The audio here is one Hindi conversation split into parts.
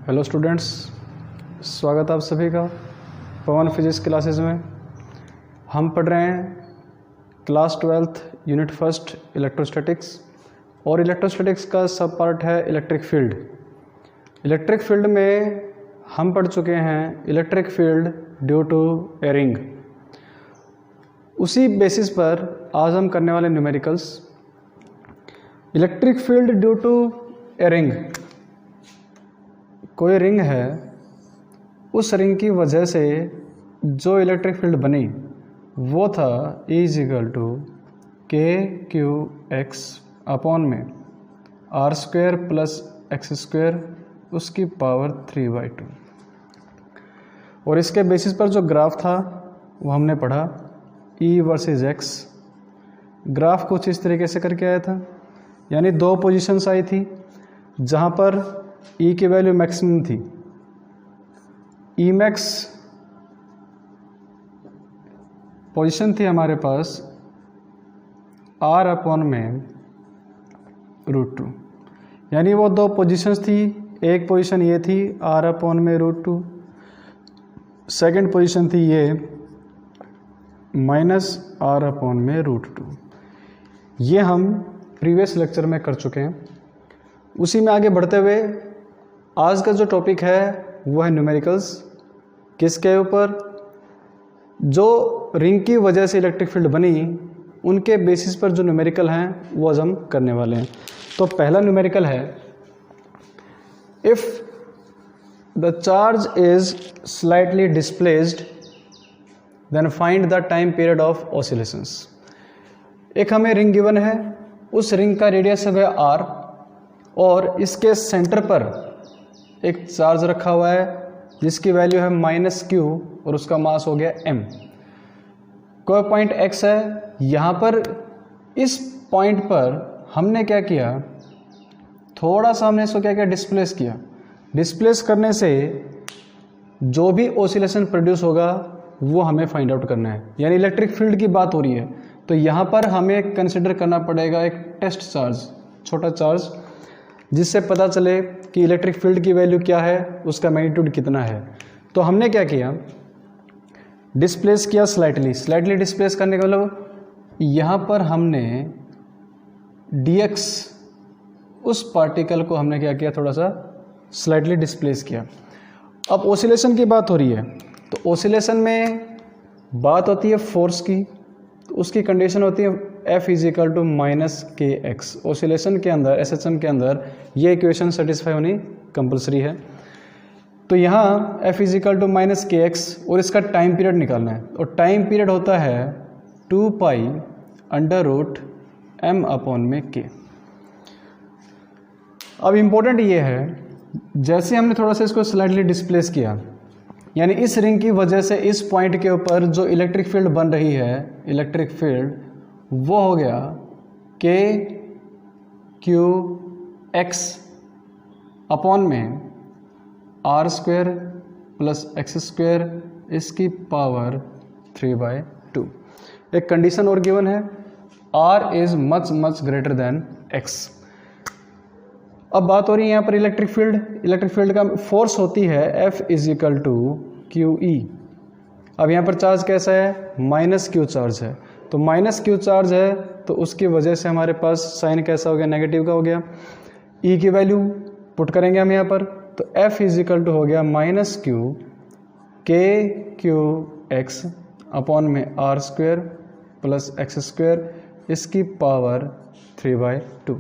हेलो स्टूडेंट्स, स्वागत है आप सभी का पवन फिजिक्स क्लासेस में। हम पढ़ रहे हैं class 12th unit first electrostatics, और इलेक्ट्रोस्टैटिक्स का सब पार्ट है इलेक्ट्रिक फील्ड। इलेक्ट्रिक फील्ड में हम पढ़ चुके हैं electric field due to a ring. उसी बेसिस पर आज हम करने वाले numericals. Electric field due to a ring, कोई रिंग है, उस रिंग की वजह से जो इलेक्ट्रिक फील्ड बनी वो था E k q x upon में are square plus x square उसकी पावर 3/2। और इसके बेसिस पर जो ग्राफ था वो हमने पढ़ा E वर्सेस X। ग्राफ कुछ इस तरीके से करके आया था, यानी दो पोजीशंस आई थी जहाँ पर E की वैल्यू मैक्सिमम थी। E मैक्स पोजीशन थी हमारे पास R अपॉन में √2, यानी वो दो पोजीशंस थी। एक पोजीशन ये थी R अपॉन में √2, सेकंड पोजीशन थी ये -R अपॉन में √2। ये हम प्रीवियस लेक्चर में कर चुके हैं। उसी में आगे बढ़ते हुए आज का जो टॉपिक है वो है न्यूमेरिकल्स। किसके ऊपर? जो रिंग की वजह से इलेक्ट्रिक फील्ड बनी उनके बेसिस पर जो न्यूमेरिकल हैं वो आज हम करने वाले हैं। तो पहला न्यूमेरिकल है, if the charge is slightly displaced then find the time period of oscillations. एक हमें रिंग गिवन है, उस रिंग का रेडियस है R और इसके सेंटर पर एक चार्ज रखा हुआ है जिसकी वैल्यू है -q और उसका मास हो गया m। कोई पॉइंट x है, यहाँ पर इस पॉइंट पर हमने क्या किया, थोड़ा सा हमने इसको क्या किया, डिस्प्लेस किया। डिस्प्लेस करने से जो भी ऑसिलेशन प्रोड्यूस होगा वो हमें फाइंड आउट करना है, यानी इलेक्ट्रिक फील्ड की बात हो रही है। तो यहाँ पर हमें कंसिडर करना पड़ेगा एक टेस्ट चार्ज, छोटा चार्ज, जिससे पता चले कि इलेक्ट्रिक फील्ड की वैल्यू क्या है, उसका मैग्नीट्यूड कितना है। तो हमने क्या किया, डिस्प्लेस किया स्लाइटली डिस्प्लेस करने का मतलब यहाँ पर हमने dx उस पार्टिकल को हमने क्या किया, थोड़ा सा स्लाइटली डिस्प्लेस किया। अब ऑसिलेशन की बात हो रही है, तो ऑसिलेशन में बात होती है फोर्स की, तो उसकी कंडीशन होती है F = -kx। ऑसिलेशन के अंदर, SHM के अंदर ये इक्वेशन सेटिस्फाई होनी कंपलसरी है। तो यहाँ F = -kx और इसका टाइम पीरियड निकालना है, और टाइम पीरियड होता है 2π√m अपॉन में k। अब इम्पोर्टेंट ये है, जैसे हमने थोड़ा सा इसको स्लाइडली डिस्प्लेस किया, यानी इस रिंग की वजह से इस पॉइंट के ऊपर जो इलेक्ट्रिक फील्ड बन रही है, इलेक्ट्रिक फील्ड वो हो गया kqx अपॉन में R² प्लस x² इसकी पावर 3/2। एक कंडीशन और गिवन है, R is much greater than x। अब बात हो रही है यहाँ पर इलेक्ट्रिक फील्ड का फोर्स होती है F = QE। अब यहाँ पर चार्ज कैसा है, -q चार्ज है, तो -q चार्ज है तो उसकी वजह से हमारे पास साइन कैसा हो गया, नेगेटिव का हो गया। E की वैल्यू पुट करेंगे हम यहाँ पर, तो F = हो गया -q kqx अपॉन में R² प्लस x² इसकी पावर 3/2।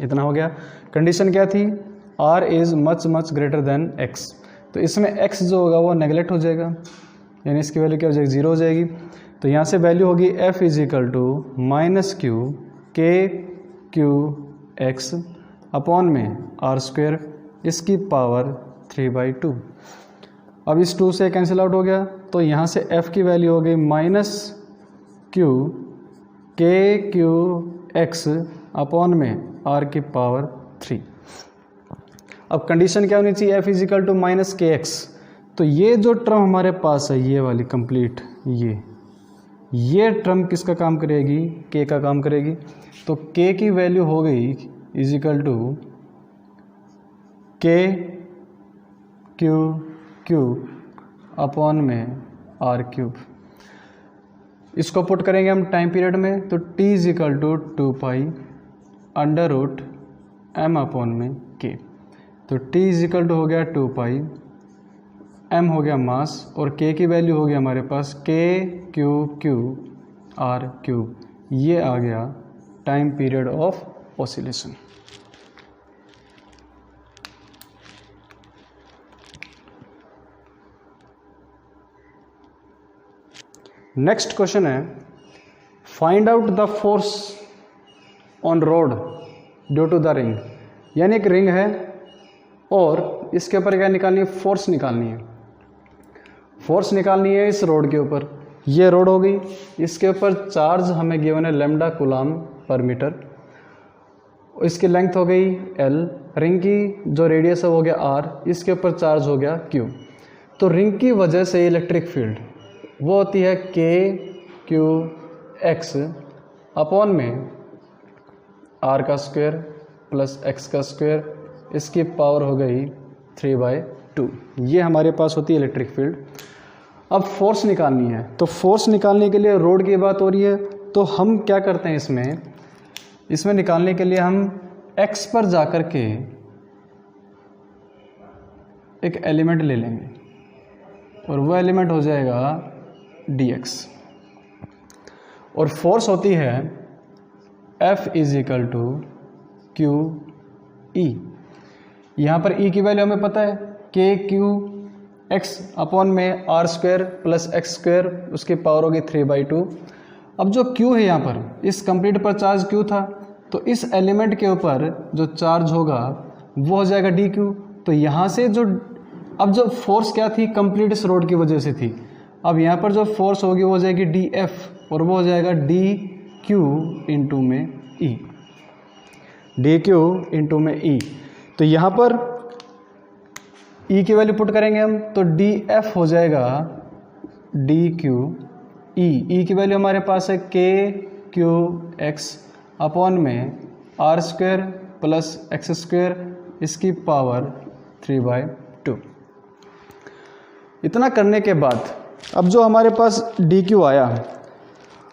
इतना हो गया। कंडीशन क्या थी, R is much greater than x। तो इसमें x जो होगा वो नेगलेक्ट हो जाएगा, यानी इसकी वैल्यू क्या हो जाएगी, 0 हो जाएगी। तो यहाँ से वैल्यू होगी F = -q kqx अपॉन में R² इसकी पावर 3/2। अब इस 2 से कैंसिल आउट हो गया, तो यहाँ से F की वैल्यू हो गई -q kqx अपॉन में R की पावर 3। अब कंडीशन क्या होनी चाहिए, F = -kx। तो ये जो टर्म हमारे पास है, ये वाली कंप्लीट, ये टर्म किसका काम करेगी, k का काम करेगी। तो k की वैल्यू हो गई = k क्यू क्यूब अपॉन में आर क्यूब। इसको पुट करेंगे हम टाइम पीरियड में, तो t is equal to 2 pi under root m upon में k। तो t इज इक्वल टू हो गया 2 पाई, m हो गया मास और k की वैल्यू हो गया हमारे पास k cube cube R cube. ये आ गया time period of oscillation. Next question है, find out the force on rod due to the ring. यानी एक रिंग है और इसके ऊपर क्या निकालनी है, फोर्स निकालनी है। फोर्स निकालनी है इस रोड के ऊपर। ये रोड हो गई, इसके ऊपर चार्ज हमें गिवन है लैम्डा कूलम पर मीटर। इसकी लेंथ हो गई l, रिंग की जो रेडियस है वो हो गया r, इसके ऊपर चार्ज हो गया q। तो रिंग की वजह से इलेक्ट्रिक फील्ड वो होती है k q x अपॉन में r का स्क्वायर प्लस x का स्क्वायर, इसकी पावर हो गई 3/2। ये हमारे पास होती है इलेक्ट्रिक फील्ड। अब फोर्स निकालनी है, तो फोर्स निकालने के लिए रोड की बात हो रही है, तो हम क्या करते हैं इसमें निकालने के लिए हम x पर जाकर के एक एलिमेंट ले लेंगे और वो एलिमेंट हो जाएगा dx। और फोर्स होती है F is equal to q E. यहाँ पर E की वैल्यू हमें पता है k क्यू x अपॉन में are square plus x square, उसकी पावर होगी 3/2। अब जो Q है यहाँ पर, इस कंप्लीट पर चार्ज Q था, तो इस एलिमेंट के ऊपर जो चार्ज होगा वो हो जाएगा dq। तो यहाँ से अब जो फोर्स क्या थी, कंप्लीट इस रोड की वजह से थी। अब यहाँ पर जो फोर्स होगी वो हो जाएगी df और वो हो जाएगा dq इंटू में e, dq इंटू में e। तो यहाँ पर e की वैल्यू पुट करेंगे हम, तो df हो जाएगा dq e की वैल्यू हमारे पास है k q x अपॉन में are square plus x square, इसकी पावर 3/2। इतना करने के बाद अब जो हमारे पास dq आया,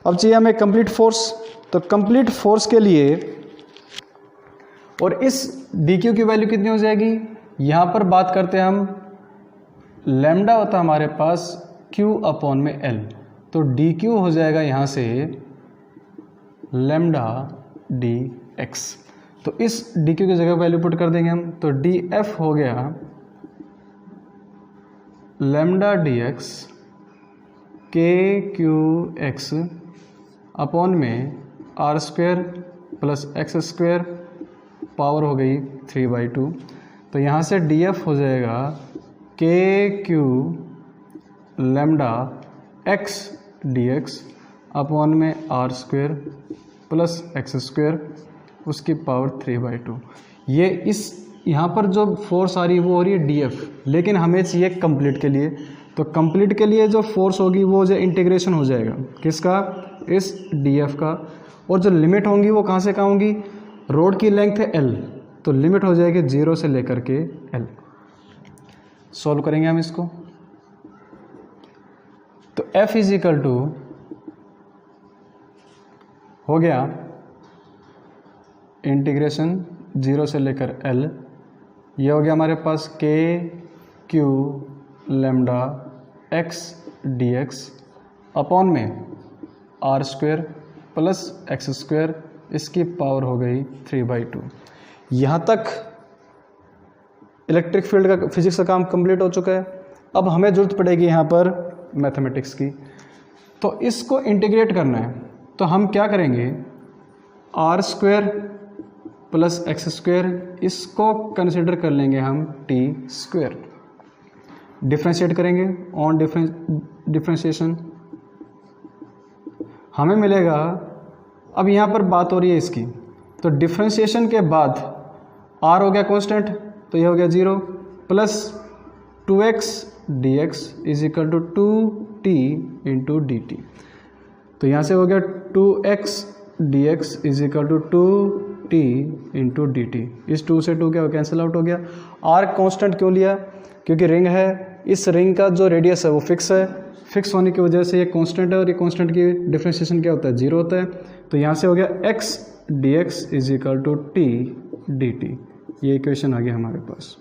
अब चाहिए हमें कंप्लीट फोर्स। तो कंप्लीट फोर्स के लिए और इस dq की वैल्यू कितनी हो जाएगी, यहाँ पर बात करते हैं हम, लैम्डा होता है हमारे पास q अपॉन में l। तो dq हो जाएगा यहाँ से लैम्डा dx। तो इस dq की जगह वैल्यू पुट कर देंगे हम, तो df हो गया lambda dx k q x upon में are square plus x square, power हो गई 3/2। तो यहाँ से df हो जाएगा k q lambda x dx upon में are square plus x square, उसकी पावर 3/2। ये यहाँ पर जो फोर्स आ रही है वो हो रही है df, लेकिन हमें चाहिए कंप्लीट के लिए। तो कंप्लीट के लिए जो फोर्स होगी वो जो इंटीग्रेशन हो जाएगा किसका, इस df का। और जो लिमिट होंगी वो कहाँ से कहाँ होंगी, रोड की लेंथ है l, तो लिमिट हो जाएगी 0 से लेकर के l। सॉल्व करेंगे हम इसको, तो f इज इक्वल टू हो गया इंटीग्रेशन 0 से लेकर l, ये हो गया हमारे पास k q lambda x dx upon में are square plus x square, इसकी पावर हो गई 3/2। यहाँ तक इलेक्ट्रिक फील्ड का फिजिक्स का काम कंप्लीट हो चुका है। अब हमें ज़रूरत पड़ेगी यहाँ पर मैथमेटिक्स की, तो इसको इंटीग्रेट करना है। तो हम क्या करेंगे, r square plus x square, इसको कंसिडर कर लेंगे हम टी स्क्वायर। डिफ्रेंशिएट करेंगे ऑन डिफ्रेंशिएशन, हमें मिलेगा। अब यहाँ पर बात हो रही है इसकी, तो डिफ्रेंशिएशन के बाद आर हो गया कांस्टेंट, तो ये हो गया 0 plus 2x dx is equal to 2t into dt। तो यहाँ से हो गया 2x dx is equal to t into d t. इस 2 से 2 क्या कैंसिल आउट हो गया। आर कांस्टेंट क्यों लिया, क्योंकि रिंग है, इस रिंग का जो रेडियस है वो फिक्स है, फिक्स होने की वजह से ये कांस्टेंट है और ये कांस्टेंट की डिफरेंशिएशन क्या होता है, 0 होता है। तो यहाँ से हो गया x dx is equal to t d t. ये इक्वेशन आ गया हमारे पास।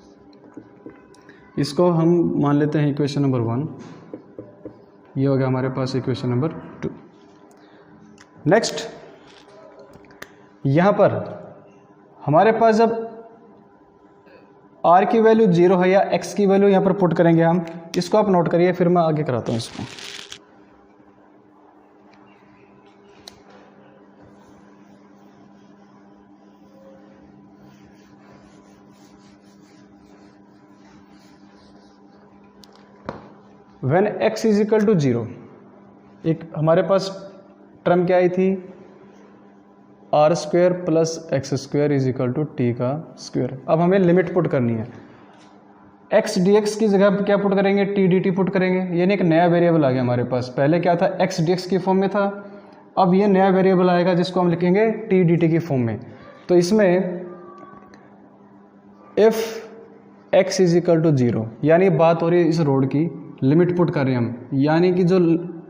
इसको हम मान लेते हैं इक्वेशन नंबर 1। ये हो गया हमारे पास इक्वेशन नंबर 2। नेक्स्ट, यहाँ पर हमारे पास जब r की वैल्यू 0 है या x की वैल्यू यहाँ पर पुट करेंगे हम, इसको आप नोट करिए, फिर मैं आगे कराता हूँ इसको। When x is equal to 0, एक हमारे पास टर्म क्या आई थी, r square plus x square is equal to t का स्क्वेयर। अब हमें लिमिट पुट करनी है। एक्स डी एक्स की जगह क्या पुट करेंगे, टी डी टी पुट करेंगे, यानी एक नया वेरिएबल आ गया हमारे पास। पहले क्या था, एक्स डी एक्स की फॉर्म में था, अब ये नया वेरिएबल आएगा जिसको हम लिखेंगे टी डी टी की फॉर्म में। तो इसमें if x is equal to 0, यानी बात हो रही है इस रोड की, लिमिट पुट कर रहे हैं हम, यानी कि जो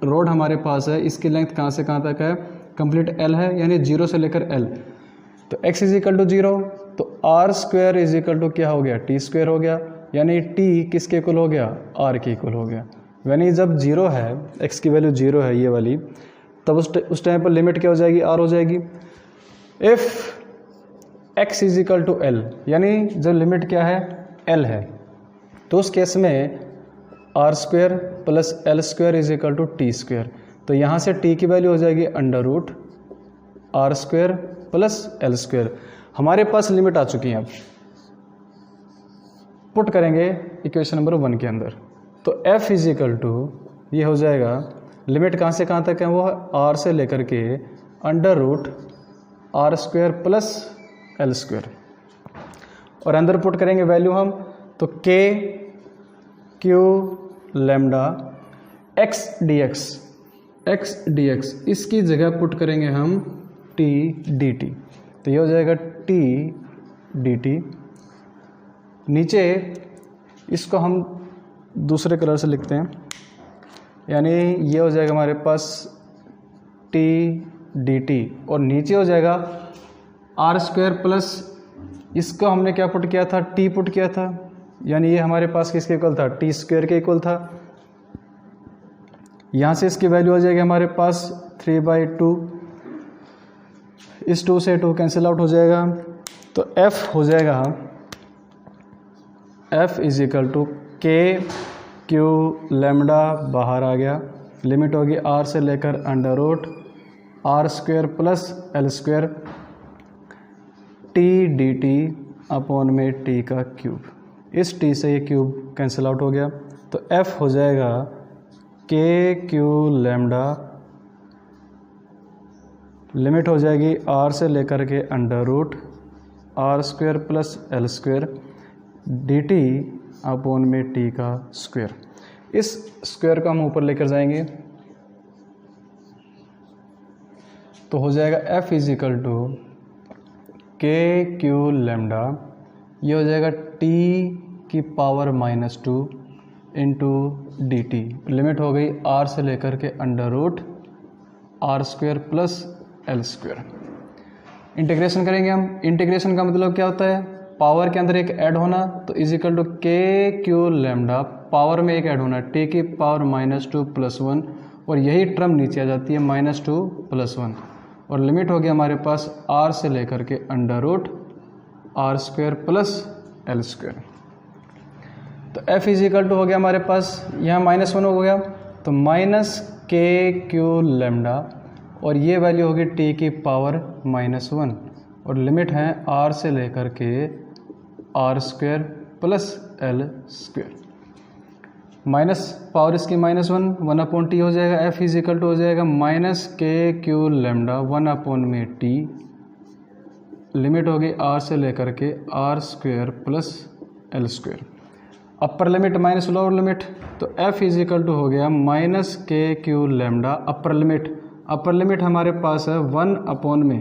रोड हमारे पास है इसकी लेंथ कहाँ से कहाँ तक है, कंप्लीट एल है, यानी 0 से लेकर एल। तो x इज इक्वल टू 0, तो r square is equal to क्या हो गया, टी स्क्वायर हो गया, यानी t किसके इक्वल हो गया, r के इक्वल हो गया। यानी जब 0 है, x की वैल्यू 0 है ये वाली, तब उस टाइम पर लिमिट क्या हो जाएगी, r हो जाएगी। If x is equal to l, यानी जब लिमिट क्या है, l है, तो उस केस में are square plus l square is equal to t square. तो यहाँ से t की वैल्यू हो जाएगी under root r square plus l square. हमारे पास लिमिट आ चुकी है, अब पुट करेंगे इक्वेशन नंबर 1 के अंदर। तो f इज इक्वल टू, ये हो जाएगा, लिमिट कहाँ से कहाँ तक है, वो r से लेकर के under root r square plus l square, और अंदर पुट करेंगे वैल्यू हम, तो k q lambda x d x इसकी जगह पुट करेंगे हम टी डी टी। तो ये हो जाएगा टी डी टी। नीचे इसको हम दूसरे कलर से लिखते हैं, यानी ये हो जाएगा हमारे पास टी डी टी, और नीचे हो जाएगा आर स्क्वायर प्लस, इसको हमने क्या पुट किया था, टी पुट किया था, यानी ये हमारे पास किसके इक्वल था, टी स्क्वायर के इक्वल था। यहाँ से इसकी वैल्यू हो जाएगी हमारे पास 3/2, इस 2 से 2 कैंसिल आउट हो जाएगा। तो f हो जाएगा, f is equal to k q lambda, बाहर आ गया, लिमिट होगी r से लेकर under root r square plus l square t d t upon में टी का क्यूब। इस t से ये क्यूब कैंसिल आउट हो गया, तो f हो जाएगा के क्यू लेमडा, लिमिट हो जाएगी r से लेकर के under root r square plus l square d t upon में t का स्क्वायर। इस स्क्वायर को हम ऊपर लेकर जाएंगे, तो हो जाएगा f is equal to k q lambda, ये हो जाएगा t की power -2 into d t, limit हो गई r से लेकर के under root r square plus l square. Integration करेंगे हम, इंटीग्रेशन का मतलब क्या होता है, पावर के अंदर एक ऐड होना, तो is equal to k q lambda, power में एक ऐड होना, t की पावर -2 + 1, और यही टर्म नीचे आ जाती है -2 + 1, और लिमिट हो गया हमारे पास r से लेकर के under root r square plus l square. तो f इज इक्वल टू हो गया हमारे पास, यहाँ -1 हो गया, तो के क्यू लेमडा, और ये वैल्यू होगी t की पावर -1, और लिमिट है r से लेकर के r square plus l square. Minus power इसकी -1 हो जाएगा, f इज इक्वल टू हो जाएगा के क्यू लेमडा 1 में t, लिमिट होगी r से लेकर के r square plus l square. Upper limit minus lower limit, तो f इज इक्वल टू हो गया के क्यू लेमडा, अपर लिमिट हमारे पास है 1 में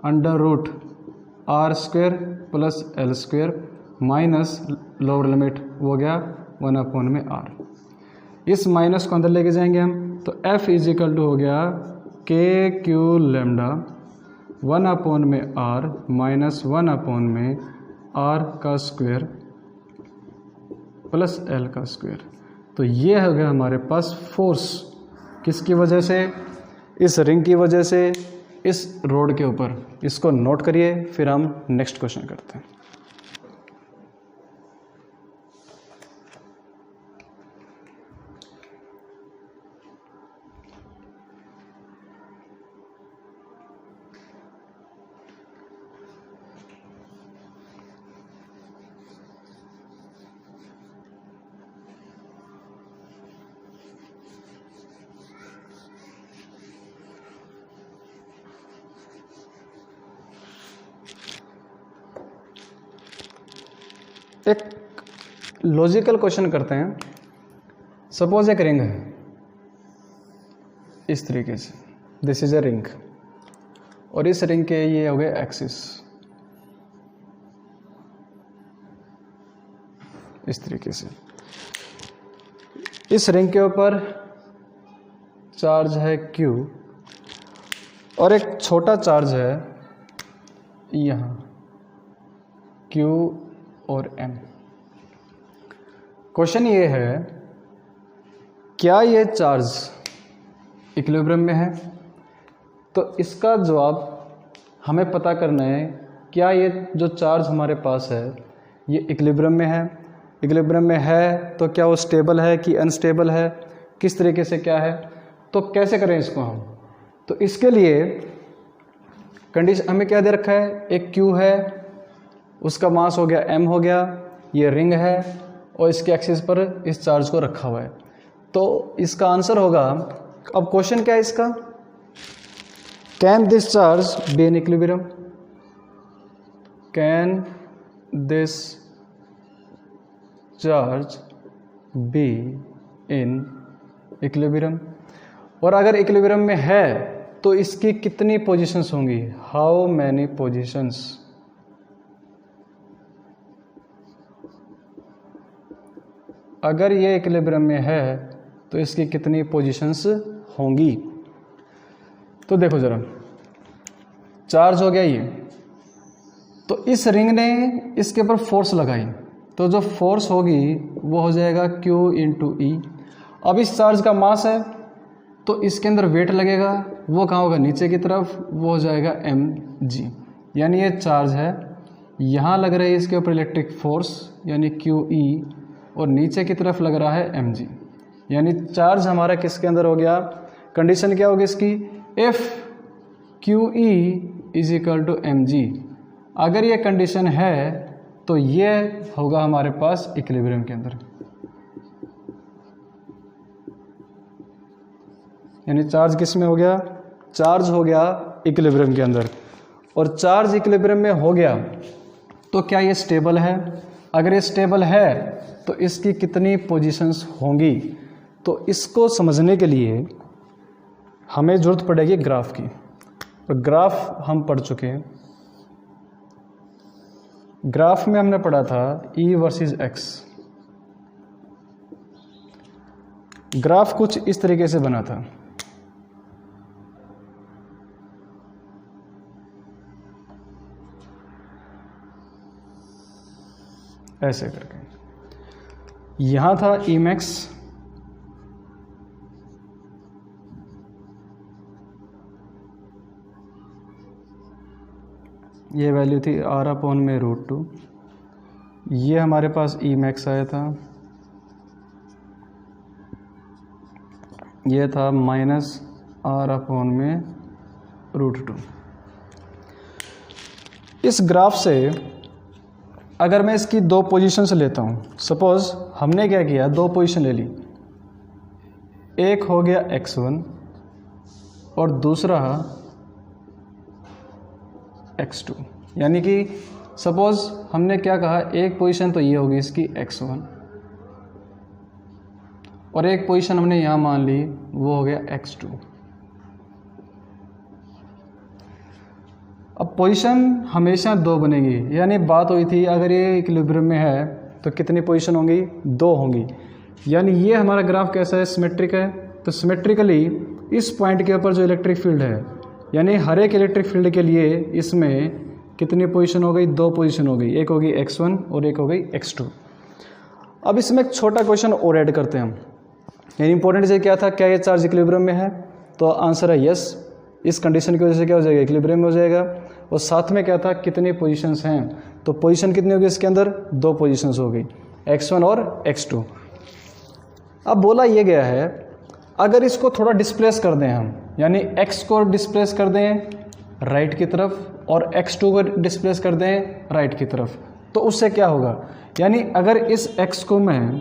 under root r square plus l square minus lower limit वो हो गया 1/r। इस माइनस को अंदर लेके जाएंगे हम, तो f इज इक्वल टू हो गया के q lambda 1/r minus 1/r का स्क्वायर प्लस एल का स्क्वायर। तो ये हो गया हमारे पास फोर्स, किसकी वजह से? इस रिंग की वजह से इस रोड के ऊपर। इसको नोट करिए, फिर हम नेक्स्ट क्वेश्चन करते हैं। एक लॉजिकल क्वेश्चन करते हैं। सपोज एक रिंग है इस तरीके से, दिस इज ए रिंग, और इस रिंग के ये हो गए एक्सिस इस तरीके से। इस रिंग के ऊपर चार्ज है Q और एक छोटा चार्ज है यहाँ Q और M। क्वेश्चन ये है, क्या ये चार्ज इक्विलिब्रियम में है? तो इसका जवाब हमें पता करना है, क्या ये जो चार्ज हमारे पास है ये इक्विलिब्रियम में है? इक्विलिब्रियम में है तो क्या वो स्टेबल है कि अनस्टेबल है, किस तरीके से क्या है? तो कैसे करें इसको हम? तो इसके लिए कंडीशन हमें क्या दे रखा है, एक Q है, उसका मास हो गया M हो गया, ये रिंग है और इसके एक्सिस पर इस चार्ज को रखा हुआ है। तो इसका आंसर होगा, अब क्वेश्चन क्या है इसका, can this charge be in equilibrium? Can this charge be in equilibrium? और अगर इक्विलिब्रियम में है तो इसकी कितनी पोजीशंस होंगी? How many positions? अगर ये इक्विलिब्रियम में है तो इसकी कितनी पोजीशंस होंगी? तो देखो जरा, चार्ज हो गया ये, तो इस रिंग ने इसके ऊपर फोर्स लगाई, तो जो फोर्स होगी वो हो जाएगा Q इंटू ई। अब इस चार्ज का मास है तो इसके अंदर वेट लगेगा, वो कहाँ होगा, नीचे की तरफ, वो हो जाएगा mg। यानी ये चार्ज है, यहाँ लग रही है इसके ऊपर इलेक्ट्रिक फोर्स यानी QE, और नीचे की तरफ लग रहा है mg। यानी चार्ज हमारा किसके अंदर हो गया? कंडीशन क्या होगी इसकी, if QE is equal to mg। अगर ये कंडीशन है तो ये होगा हमारे पास इक्विलिब्रियम के अंदर, यानी चार्ज किस में हो गया? चार्ज हो गया इक्विलिब्रियम के अंदर। और चार्ज इक्विलिब्रियम में हो गया तो क्या ये स्टेबल है? अगर ये स्टेबल है तो इसकी कितनी पोजीशंस होंगी? तो इसको समझने के लिए हमें ज़रूरत पड़ेगी ग्राफ की, और ग्राफ हम पढ़ चुके हैं। ग्राफ में हमने पढ़ा था E वर्सेस X। ग्राफ कुछ इस तरीके से बना था, ऐसे करके। यहाँ था Emax, ये वैल्यू थी R/√2। ये हमारे पास Emax आया था, ये था -R/√2। इस ग्राफ से अगर मैं इसकी दो पोजीशंस लेता हूँ, सपोज हमने क्या किया, दो पोजीशन ले ली, एक हो गया x1 और दूसरा x2। यानी कि सपोज हमने क्या कहा, एक पोजीशन तो ये होगी इसकी x1 और एक पोजीशन हमने यहाँ मान ली वो हो गया x2। अब पोजीशन हमेशा 2 बनेगी, यानी बात हुई थी अगर ये इक्विलिब्रियम में है तो कितनी पोजीशन होंगी, 2 होंगी। यानी ये हमारा ग्राफ कैसा है, सिमेट्रिक है। तो सिमेट्रिकली इस पॉइंट के ऊपर जो इलेक्ट्रिक फील्ड है, यानी हर एक इलेक्ट्रिक फील्ड के लिए इसमें कितनी पोजीशन हो गई, 2 पोजीशन हो गई, एक होगी x1 और एक हो गई x2। अब इसमें एक छोटा क्वेश्चन और ऐड करते हैं हम। यानी इंपॉर्टेंट से क्या था, क्या ये चार्ज इक्विलिब्रियम में है, तो आंसर है यस। इस कंडीशन की वजह से क्या हो जाएगा, इक्विलिब्रियम में हो जाएगा। और साथ में क्या था, कितनी पोजीशंस हैं, तो पोजीशन कितनी होगी इसके अंदर, 2 पोजीशंस हो गई, x1 और x2। अब बोला ये गया है अगर इसको थोड़ा डिस्प्लेस कर दें हम, यानी x को डिस्प्लेस कर दें राइट की तरफ और x2 को डिस्प्लेस कर दें राइट की तरफ, तो उससे क्या होगा। यानी अगर इस x को मैं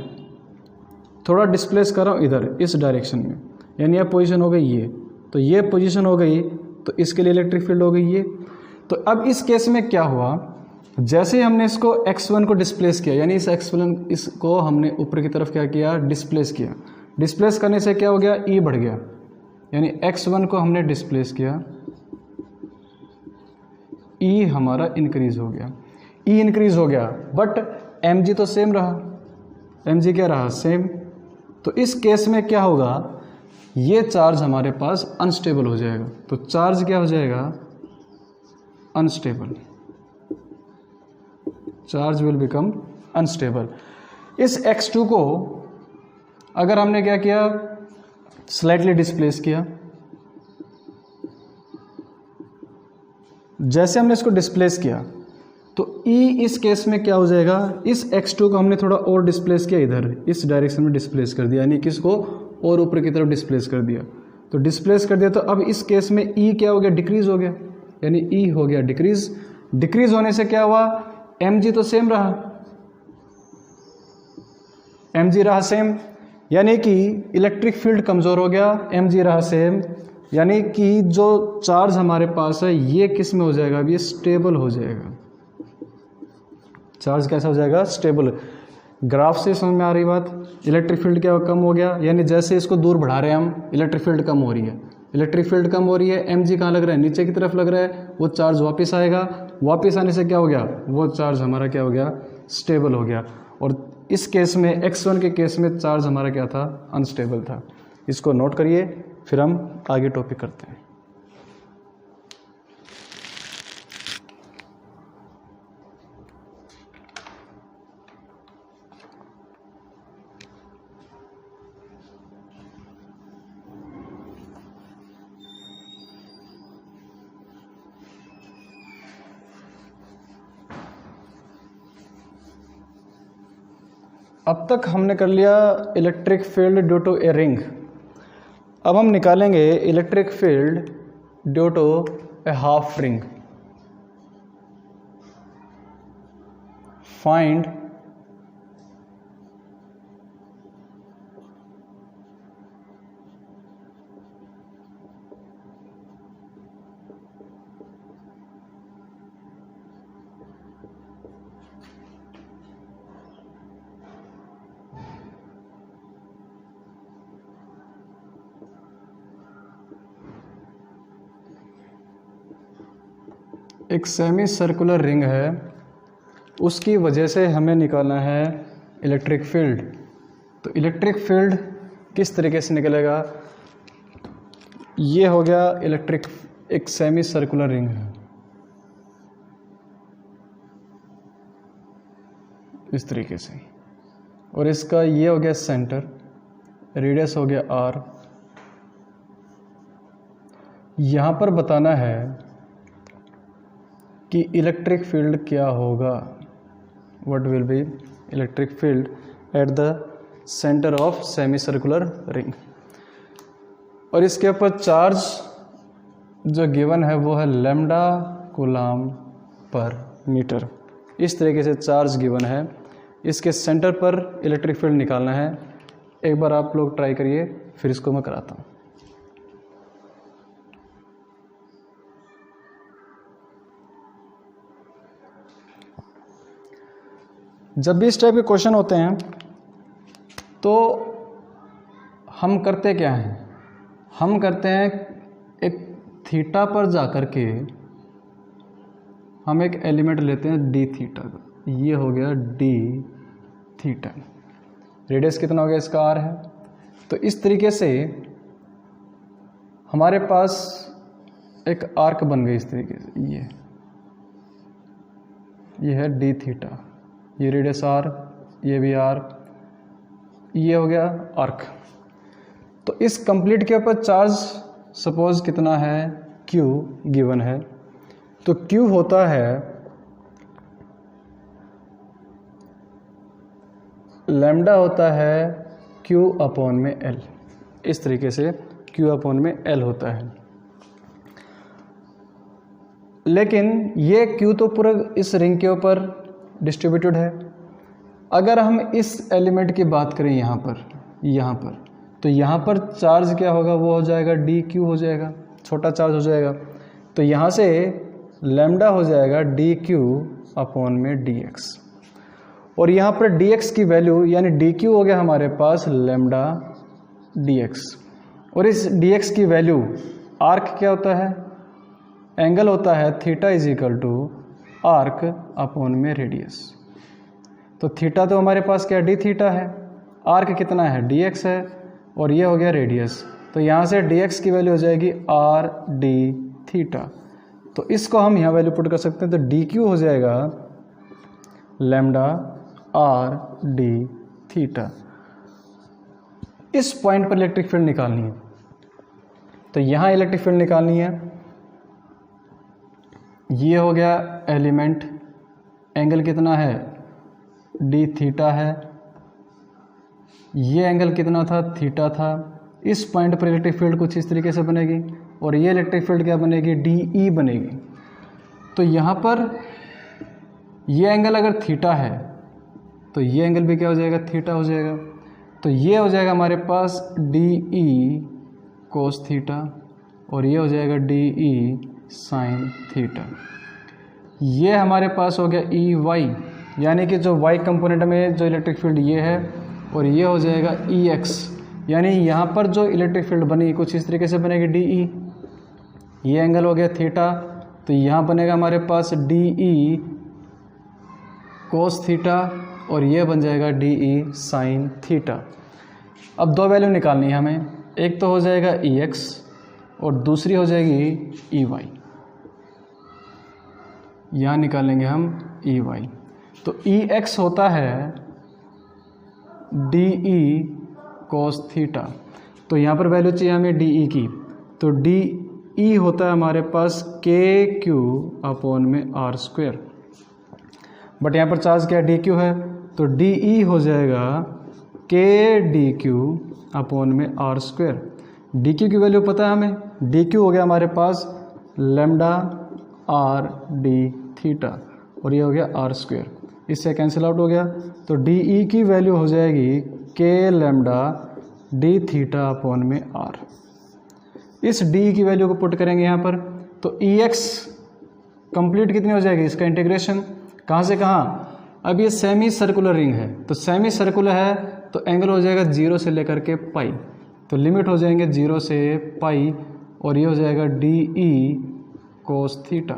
थोड़ा डिस्प्लेस कर रहा हूँ इधर इस डायरेक्शन में, यानी यह पोजीशन हो गई ये, तो ये पोजीशन हो गई, तो इसके लिए इलेक्ट्रिक फील्ड हो गई ये। तो अब इस केस में क्या हुआ, जैसे ही हमने इसको x1 को डिस्प्लेस किया, यानी इस x1 इसको हमने ऊपर की तरफ क्या किया, डिस्प्लेस किया। डिस्प्लेस करने से क्या हो गया, e बढ़ गया, यानी x1 को हमने डिस्प्लेस किया, e हमारा इंक्रीज हो गया, e इंक्रीज हो गया, बट mg तो सेम रहा, mg क्या रहा, सेम। तो इस केस में क्या होगा, ये चार्ज हमारे पास अनस्टेबल हो जाएगा। तो चार्ज क्या हो जाएगा, unstable, charge will become unstable. इस x2 को अगर हमने क्या किया, स्लाइटली डिस्प्लेस किया, जैसे हमने इसको डिस्प्लेस किया तो E इस केस में क्या हो जाएगा, इस x2 को हमने थोड़ा और डिस्प्लेस किया, इधर इस डायरेक्शन में डिस्प्लेस कर दिया, यानी किसको, और ऊपर की तरफ डिस्प्लेस कर दिया। तो डिस्प्लेस कर दिया तो अब इस केस में E क्या हो गया, डिक्रीज हो गया, यानी E हो गया डिक्रीज। डिक्रीज होने से क्या हुआ, mg तो सेम रहा, mg रहा सेम, यानी कि इलेक्ट्रिक फील्ड कमज़ोर हो गया, mg रहा सेम, यानी कि जो चार्ज हमारे पास है ये किस में हो जाएगा, अब ये स्टेबल हो जाएगा। चार्ज कैसा हो जाएगा, स्टेबल। ग्राफ से समझ में आ रही बात, इलेक्ट्रिक फील्ड क्या कम हो गया, यानी जैसे इसको दूर बढ़ा रहे हैं हम, इलेक्ट्रिक फील्ड कम हो रही है, इलेक्ट्रिक फील्ड कम हो रही है, mg कहाँ लग रहा है, नीचे की तरफ लग रहा है, वो चार्ज वापस आएगा, वापस आने से क्या हो गया, वो चार्ज हमारा क्या हो गया, स्टेबल हो गया। और इस केस में x1 के केस में चार्ज हमारा क्या था, अनस्टेबल था। इसको नोट करिए, फिर हम आगे टॉपिक करते हैं। अब तक हमने कर लिया electric field due to a ring. अब हम निकालेंगे electric field due to a half ring. Find एक सेमी सर्कुलर रिंग है, उसकी वजह से हमें निकालना है इलेक्ट्रिक फील्ड। तो इलेक्ट्रिक फील्ड किस तरीके से निकलेगा, ये हो गया इलेक्ट्रिक, एक सेमी सर्कुलर रिंग है इस तरीके से, और इसका ये हो गया सेंटर, रेडियस हो गया r। यहाँ पर बताना है कि इलेक्ट्रिक फील्ड क्या होगा, what will be electric field at the centre of semi circular ring. और इसके ऊपर चार्ज जो गिवन है वो है लैम्डा कूलम पर मीटर। इस तरीके से चार्ज गिवन है, इसके सेंटर पर इलेक्ट्रिक फील्ड निकालना है। एक बार आप लोग ट्राई करिए, फिर इसको मैं कराता हूँ। जब भी इस टाइप के क्वेश्चन होते हैं तो हम करते क्या हैं, हम करते हैं एक थीटा पर जा कर के हम एक एलिमेंट लेते हैं डी थीटा का, ये हो गया डी थीटा। रेडियस कितना हो गया इसका आर है। तो इस तरीके से हमारे पास एक आर्क बन गई इस तरीके से, ये है डी थीटा, ये रेडियस आर, ये भी आर, ये हो गया आर्क। तो इस कंप्लीट के ऊपर चार्ज सपोज कितना है, Q गिवन है। तो Q होता है लैम्डा होता है Q अपॉन में L, इस तरीके से Q अपॉन में L होता है। लेकिन ये Q तो पूरा इस रिंग के ऊपर डिस्ट्रीब्यूटेड है। अगर हम इस एलिमेंट की बात करें यहाँ पर तो यहाँ पर चार्ज क्या होगा, वो हो जाएगा dq हो जाएगा, छोटा चार्ज हो जाएगा। तो यहाँ से लैम्डा हो जाएगा dq अपॉन में dx, और यहाँ पर dx की वैल्यू यानी dq हो गया हमारे पास लैम्डा dx, और इस dx की वैल्यू आर्क क्या होता है, एंगल होता है theta is equal to arc upon में रेडियस। तो थीटा तो हमारे पास क्या डी थीटा है, आर्क कितना है dx है, और ये हो गया रेडियस। तो यहाँ से dx की वैल्यू हो जाएगी आर डी थीटा। तो इसको हम यहाँ वैल्यू पुट कर सकते हैं। तो dq हो जाएगा लैम्डा आर डी थीटा। इस पॉइंट पर इलेक्ट्रिक फील्ड निकालनी है। तो यहाँ इलेक्ट्रिक फील्ड निकालनी है। ये हो गया एलिमेंट, एंगल कितना है डी थीटा है, ये एंगल कितना था, थीटा था। इस पॉइंट पर इलेक्ट्रिक फील्ड कुछ इस तरीके से बनेगी, और ये इलेक्ट्रिक फील्ड क्या बनेगी, डी ई बनेगी। तो यहाँ पर ये एंगल अगर थीटा है तो ये एंगल भी क्या हो जाएगा, थीटा हो जाएगा। तो ये हो जाएगा हमारे पास डी ई कोस थीटा, और ये हो जाएगा डी ई साइन थीटा। ये हमारे पास हो गया ई वाई, यानी कि जो वाई कंपोनेंट में जो इलेक्ट्रिक फील्ड ये है, और ये हो जाएगा ई एक्स, यानी यहाँ पर जो इलेक्ट्रिक फील्ड बनी कुछ इस तरीके से बनेगी डी ई। ये एंगल हो गया थीटा, तो यहाँ बनेगा हमारे पास डी ई कोस थीटा, और ये बन जाएगा डी ई साइन थीटा। अब दो वैल्यू निकालनी है हमें, एक तो हो जाएगा ई एक्स और दूसरी हो जाएगी ई वाई। यहाँ निकालेंगे हम ई वाई। तो ई एक्स होता है डी ई कोस थीटा, तो यहाँ पर वैल्यू चाहिए हमें डी ई की। तो डी ई होता है हमारे पास के क्यू अपॉन में आर स्क्वेयर, बट यहाँ पर चार्ज क्या डी क्यू है, तो डी ई हो जाएगा के डी क्यू अपॉन में आर स्क्वेयर। डी क्यू की वैल्यू पता है हमें, डी क्यू हो गया हमारे पास लैम्डा आर डी थीटा, और ये हो गया आर स्क्वेयर, इससे कैंसिल आउट हो गया। तो डी ई की वैल्यू हो जाएगी K lambda D theta upon में आर। इस डी की वैल्यू को पुट करेंगे यहाँ पर, तो ई एक्स कंप्लीट कितनी हो जाएगी, इसका इंटीग्रेशन कहाँ से कहाँ। अब ये सेमी सर्कुलर रिंग है, तो सेमी सर्कुलर है तो एंगल हो जाएगा 0 से लेकर के पाई, तो लिमिट हो जाएंगे 0 से पाई, और ये हो जाएगा D E cos theta.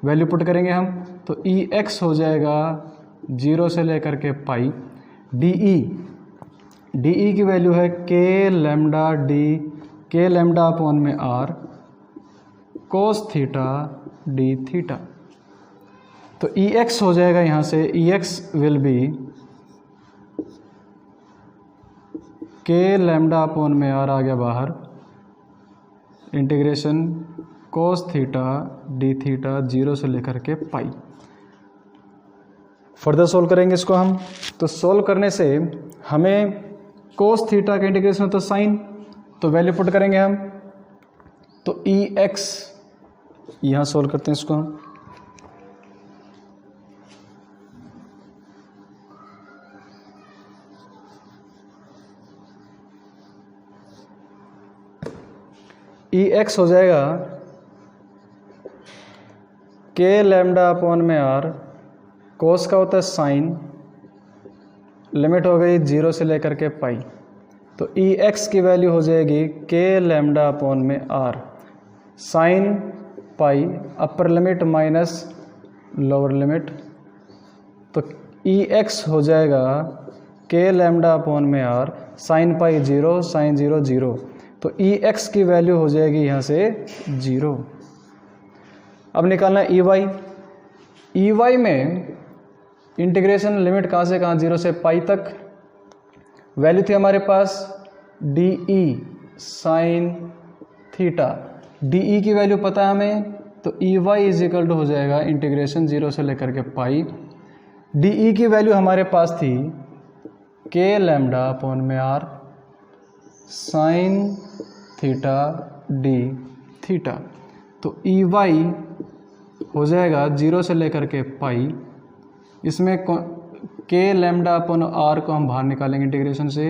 Value put करेंगे हम, तो ई एक्स हो जाएगा 0 से लेकर के पाई, डी ई की वैल्यू है के लैम्डा अपॉन में R cos theta D theta. तो ई एक्स हो जाएगा यहाँ से, E X will be K lambda upon में आर आ गया बाहर, integration cos theta D theta 0 से लेकर के पाई। फर्दर सोल्व करेंगे इसको हम, तो सोल्व करने से हमें कोस थीटा का इंटीग्रेशन होता है साइन, तो वैल्यू पुट करेंगे हम, तो ई एक्स यहाँ सोल्व करते हैं इसको हम। ई एक्स हो जाएगा के लैम्डा अपॉन में आर, कोस का होता है साइन, लिमिट हो गई 0 से लेकर के पाई, तो ई एक्स की वैल्यू हो जाएगी के लैम्डा अपॉन में R sine pi, upper limit minus lower limit, तो ई एक्स हो जाएगा के लैम्डा अपॉन में आर साइन पाई 0 साइन 0 0, तो ई एक्स की वैल्यू हो जाएगी यहाँ से 0। अब निकालना है ई वाई में इंटीग्रेशन लिमिट कहाँ से कहाँ 0 से पाई तक। वैल्यू थी हमारे पास D E sine theta, D E की वैल्यू पता है हमें, तो E Y is equal to हो जाएगा इंटीग्रेशन 0 से लेकर के पाई। डी ई की वैल्यू हमारे पास थी के लैम्डा अपॉन में R sine theta D theta, तो ई वाई हो जाएगा 0 से लेकर के पाई। इसमें के लैम्डा अपॉन आर को हम बाहर निकालेंगे इंटीग्रेशन से,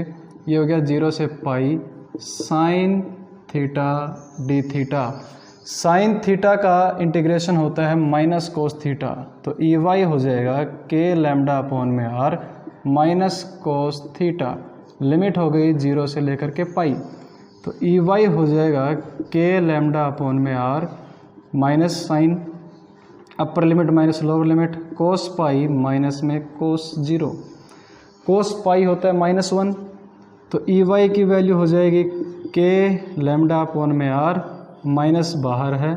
ये हो गया 0 से pi sine theta D theta. Sine theta का इंटीग्रेशन होता है माइनस कोस थीटा, तो ई वाई हो जाएगा के लैम्डा अपॉन में R minus cos theta. Limit हो गई 0 से लेकर के पाई, तो ई वाई हो जाएगा के लैम्डा अपॉन में R minus sine upper limit minus lower limit cos pi minus में कोस 0, कोस पाई होता है -1, तो ई वाई की वैल्यू हो जाएगी के लैम्डा अपॉन में आर माइनस बाहर है,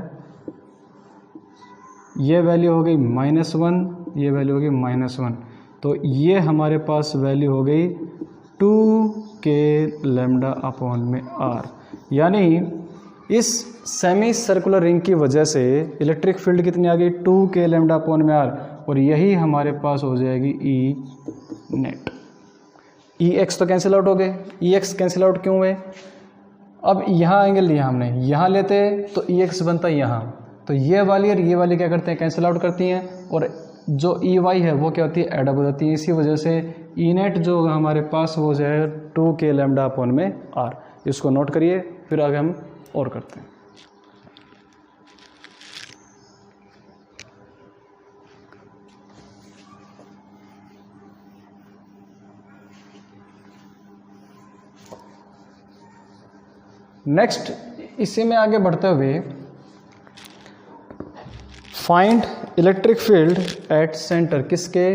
ये वैल्यू हो गई -1, ये वैल्यू हो गई -1, तो ये हमारे पास वैल्यू हो गई 2 के लैम्डा अपॉन में आर। यानी इस सेमी सर्कुलर रिंग की वजह से इलेक्ट्रिक फील्ड कितनी आ गई 2 के लैम्डा अपॉन में आर, और यही हमारे पास हो जाएगी ई नेट। ई एक्स तो कैंसिल आउट हो गए, ई एक्स कैंसिल आउट क्यों हुए? अब यहाँ एंगल लिया हमने, यहाँ लेते तो ई एक्स बनता यहाँ, तो ये वाली और ये वाली क्या करते हैं कैंसिल आउट करती हैं, और जो ई वाई है वो क्या होती है एडअप हो जाती है। इसी वजह से ई नेट जो होगा हमारे पास वो जो है 2 के लैम्डा अपॉन में आर। इसको नोट करिए, फिर आगे हम और करते हैं। नेक्स्ट इसी में आगे बढ़ते हुए find electric field at centre, किसके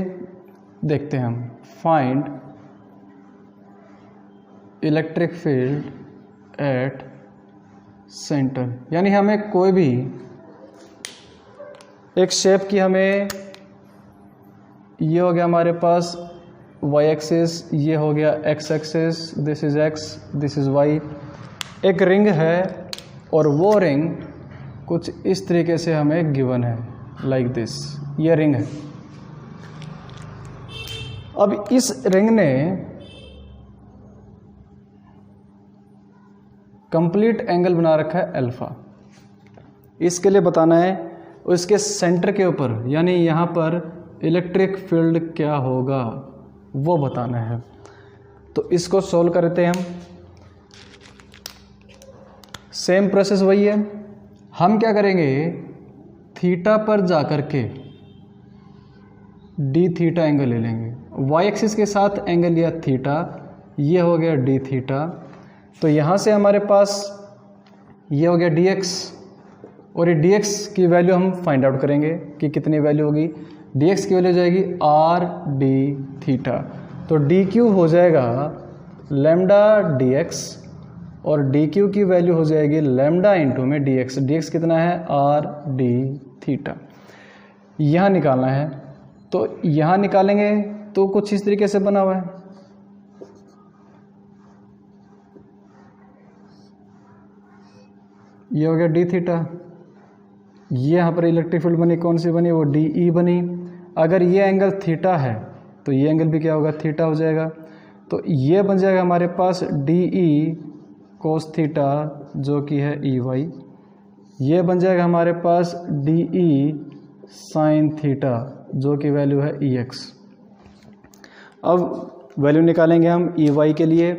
देखते हैं हम। Find electric field at centre, यानी हमें कोई भी एक शेप की, हमें ये हो गया हमारे पास वाई एक्सिस, ये हो गया X axis, this is X this is Y. एक रिंग है और वो रिंग कुछ इस तरीके से हमें गिवन है, लाइक दिस, ये रिंग है। अब इस रिंग ने कंप्लीट एंगल बना रखा है अल्फा। इसके लिए बताना है उसके सेंटर के ऊपर, यानी यहाँ पर इलेक्ट्रिक फील्ड क्या होगा वो बताना है। तो इसको सोल्व करते हैं हम। सेम प्रोसेस वही है, हम क्या करेंगे थीटा पर जाकर के डी थीटा एंगल ले लेंगे। वाई एक्सिस के साथ एंगल लिया थीटा, ये हो गया डी थीटा। तो यहाँ से हमारे पास ये हो गया डी एक्स, और ये डी एक्स की वैल्यू हम फाइंड आउट करेंगे कि कितनी वैल्यू होगी। डी एक्स की वैल्यू हो जाएगी आर डी थीटा, तो डी क्यू हो जाएगा लैम्डा डी एक्स, और डी क्यू की वैल्यू हो जाएगी लैम्डा इंटू में डी एक्स। डी एक्स कितना है आर डी थीटा, यहाँ निकालना है। तो यहाँ निकालेंगे तो कुछ इस तरीके से बना हुआ है, ये हो गया डी थीटा। ये यहाँ पर इलेक्ट्रिक फील्ड बनी, कौन सी बनी वो डी ई बनी। अगर ये एंगल थीटा है तो ये एंगल भी क्या होगा थीटा हो जाएगा। तो ये बन जाएगा हमारे पास डी ई कोस थीटा जो कि है ई वाई, ये बन जाएगा हमारे पास डी ई साइन थीटा जो कि वैल्यू है ई एक्स। अब वैल्यू निकालेंगे हम ई वाई के लिए,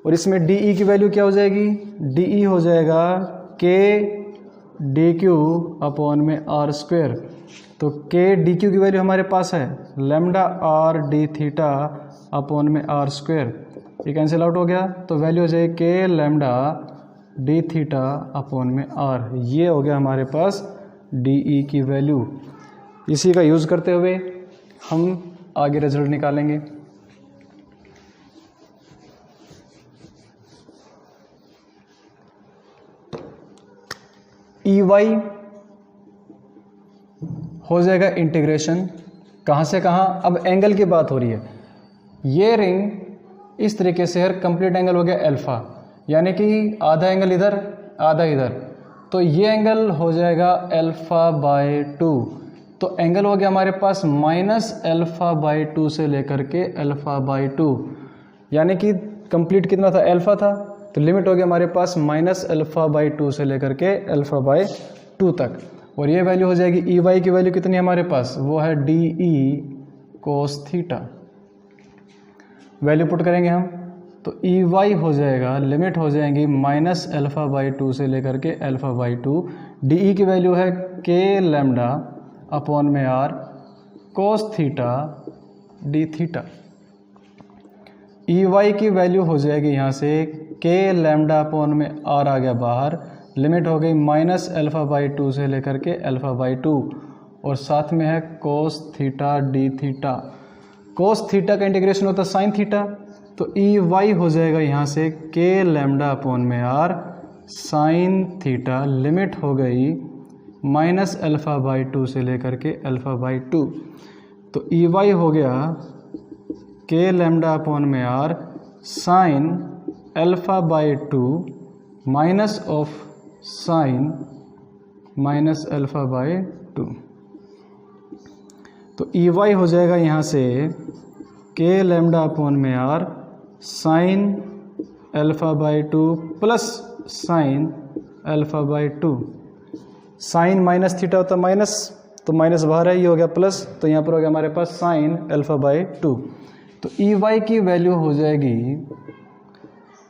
और इसमें डी ई की वैल्यू क्या हो जाएगी, डी ई हो जाएगा के डी क्यू अपॉन में आर स्क्वेयर। तो के डी क्यू की वैल्यू हमारे पास है lambda R D theta upon में आर स्क्वेयर, ये कैंसिल आउट हो गया। तो वैल्यू हो जाएगी K lambda D theta upon में आर, ये हो गया हमारे पास डी ई की वैल्यू। इसी का यूज़ करते हुए हम आगे रिजल्ट निकालेंगे। EY हो जाएगा इंटीग्रेशन कहाँ से कहाँ, अब एंगल की बात हो रही है। ये रिंग इस तरीके से है, कंप्लीट एंगल हो गया अल्फ़ा, यानी कि आधा एंगल इधर आधा इधर, तो ये एंगल हो जाएगा α/2। तो एंगल हो गया हमारे पास -α/2 से लेकर के α/2, यानी कि कंप्लीट कितना था, अल्फ़ा था, तो लिमिट हो गया हमारे पास -α/2 से लेकर के α/2 तक। और ये वैल्यू हो जाएगी EY की वैल्यू कितनी है हमारे पास, वो है DE cos theta. Value put करेंगे हम तो EY हो जाएगा, लिमिट हो जाएंगी -α/2 से लेकर के α/2। DE की वैल्यू है k लैम्डा अपॉन में r cos theta d theta. EY की वैल्यू हो जाएगी यहाँ से k लैम्डा अपॉन में r आ गया बाहर, लिमिट हो गई -α/2 से लेकर के α/2, और साथ में है cos theta d theta. cos theta का इंटीग्रेशन होता है sin थीटा, तो EY हो जाएगा यहाँ से k लैम्डा अपॉन में r sin थीटा, लिमिट हो गई -α/2 से लेकर के α/2। तो EY हो गया k लैम्डा अपॉन में r sin α/2 minus of sin -α/2। तो EY हो जाएगा यहाँ से k लैम्डा अपॉन में r sin α/2 plus sin α/2। Sine minus theta होता है माइनस, तो माइनस बाहर है, ये हो गया प्लस, तो यहाँ पर हो गया हमारे पास sin α/2। तो EY की वैल्यू हो जाएगी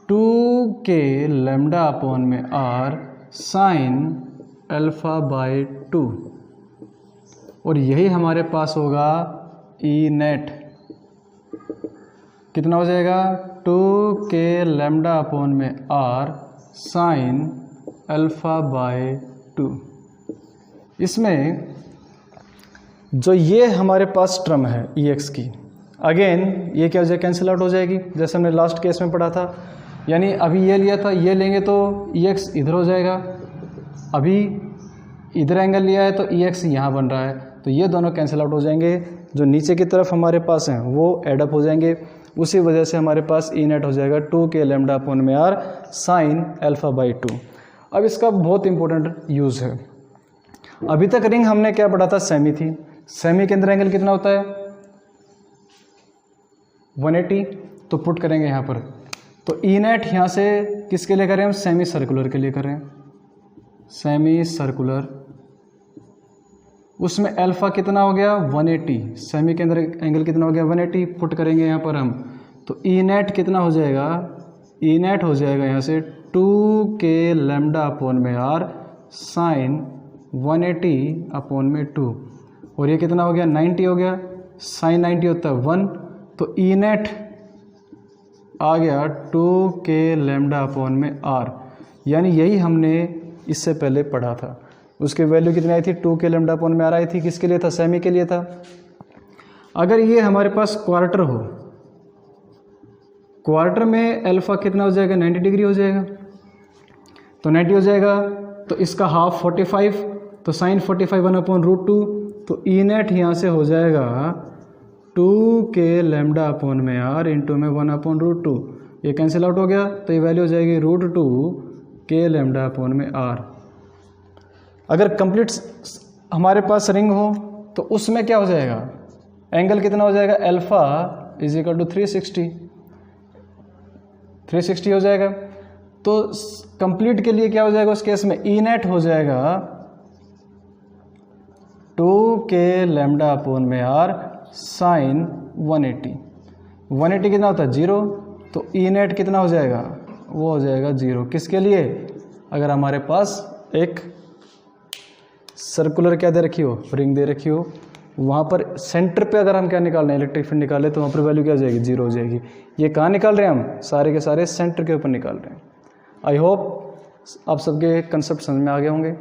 2k लैम्डा अपॉन में r sin α/2, और यही हमारे पास होगा E नेट। कितना हो जाएगा 2k लैम्डा अपॉन में r sin α/2। इसमें जो ये हमारे पास टर्म है EX की, अगेन ये क्या हो जाएगा, कैंसिल आउट हो जाएगी, जैसे हमने लास्ट केस में पढ़ा था। यानी अभी ये लिया था, ये लेंगे तो EX इधर हो जाएगा, अभी इधर एंगल लिया है तो EX यहाँ बन रहा है, तो ये दोनों कैंसिल आउट हो जाएंगे। जो नीचे की तरफ हमारे पास हैं वो एडअप हो जाएंगे, उसी वजह से हमारे पास E नेट हो जाएगा 2k लैम्डा अपॉन में r sin α/2। अब इसका बहुत इंपॉर्टेंट यूज़ है। अभी तक रिंग हमने क्या पढ़ा था, सेमी थी। सेमी के अंदर एंगल कितना होता है 180, तो पुट करेंगे यहाँ पर। तो E नेट यहाँ से किसके लिए करें हम, सेमी सर्कुलर के लिए करें, सेमी सर्कुलर। उसमें अल्फ़ा कितना हो गया 180, सेमी के अंदर एंगल कितना हो गया 180, पुट करेंगे यहाँ पर हम। तो E नेट कितना हो जाएगा, E नेट हो जाएगा यहाँ से 2k लैम्डा अपॉन में r sin 180 अपॉन में 2, और ये कितना हो गया 90 हो गया, sin 90 होता है 1, तो E नेट आ गया 2k लैम्डा अपॉन में r, यानी यही हमने इससे पहले पढ़ा था। उसकी वैल्यू कितनी आई थी 2k लैम्डा अपॉन में r आई थी, किसके लिए था, सेमी के लिए था। अगर ये हमारे पास क्वार्टर हो, क्वार्टर में अल्फ़ा कितना हो जाएगा 90 डिग्री हो जाएगा, तो 90 हो जाएगा, तो इसका हाफ 45, तो साइन 45 1/√2, तो E नेट यहाँ से हो जाएगा 2k लैम्डा अपॉन में r इंटू में 1/√2, ये कैंसिल आउट हो गया, तो ये वैल्यू हो जाएगी √2k लैम्डा अपॉन में r। अगर कंप्लीट हमारे पास रिंग हो तो उसमें क्या हो जाएगा, एंगल कितना हो जाएगा, अल्फ़ा इज इक्वल टू 360 हो जाएगा। तो कंप्लीट के लिए क्या हो जाएगा उस केस में, E नेट हो जाएगा 2k लैम्डा अपॉन में r साइन 180। 180 कितना होता है 0, तो E नेट कितना हो जाएगा, वो हो जाएगा 0। किसके लिए, अगर हमारे पास एक सर्कुलर क्या दे रखी हो, रिंग दे रखी हो, वहाँ पर सेंटर पे अगर हम क्या निकाल रहे हैं, इलेक्ट्रिक फील्ड निकाले, तो वहाँ पर वैल्यू क्या हो जाएगी 0 हो जाएगी। ये कहाँ निकाल रहे हैं हम, सारे के सारे सेंटर के ऊपर निकाल रहे हैं। आई होप आप सबके कंसेप्ट समझ में आ गए होंगे।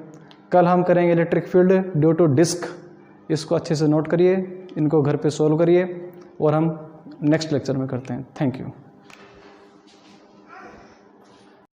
कल हम करेंगे electric field due to disc, इसको अच्छे से नोट करिए, इनको घर पे सॉल्व करिए और हम नेक्स्ट लेक्चर में करते हैं। Thank you.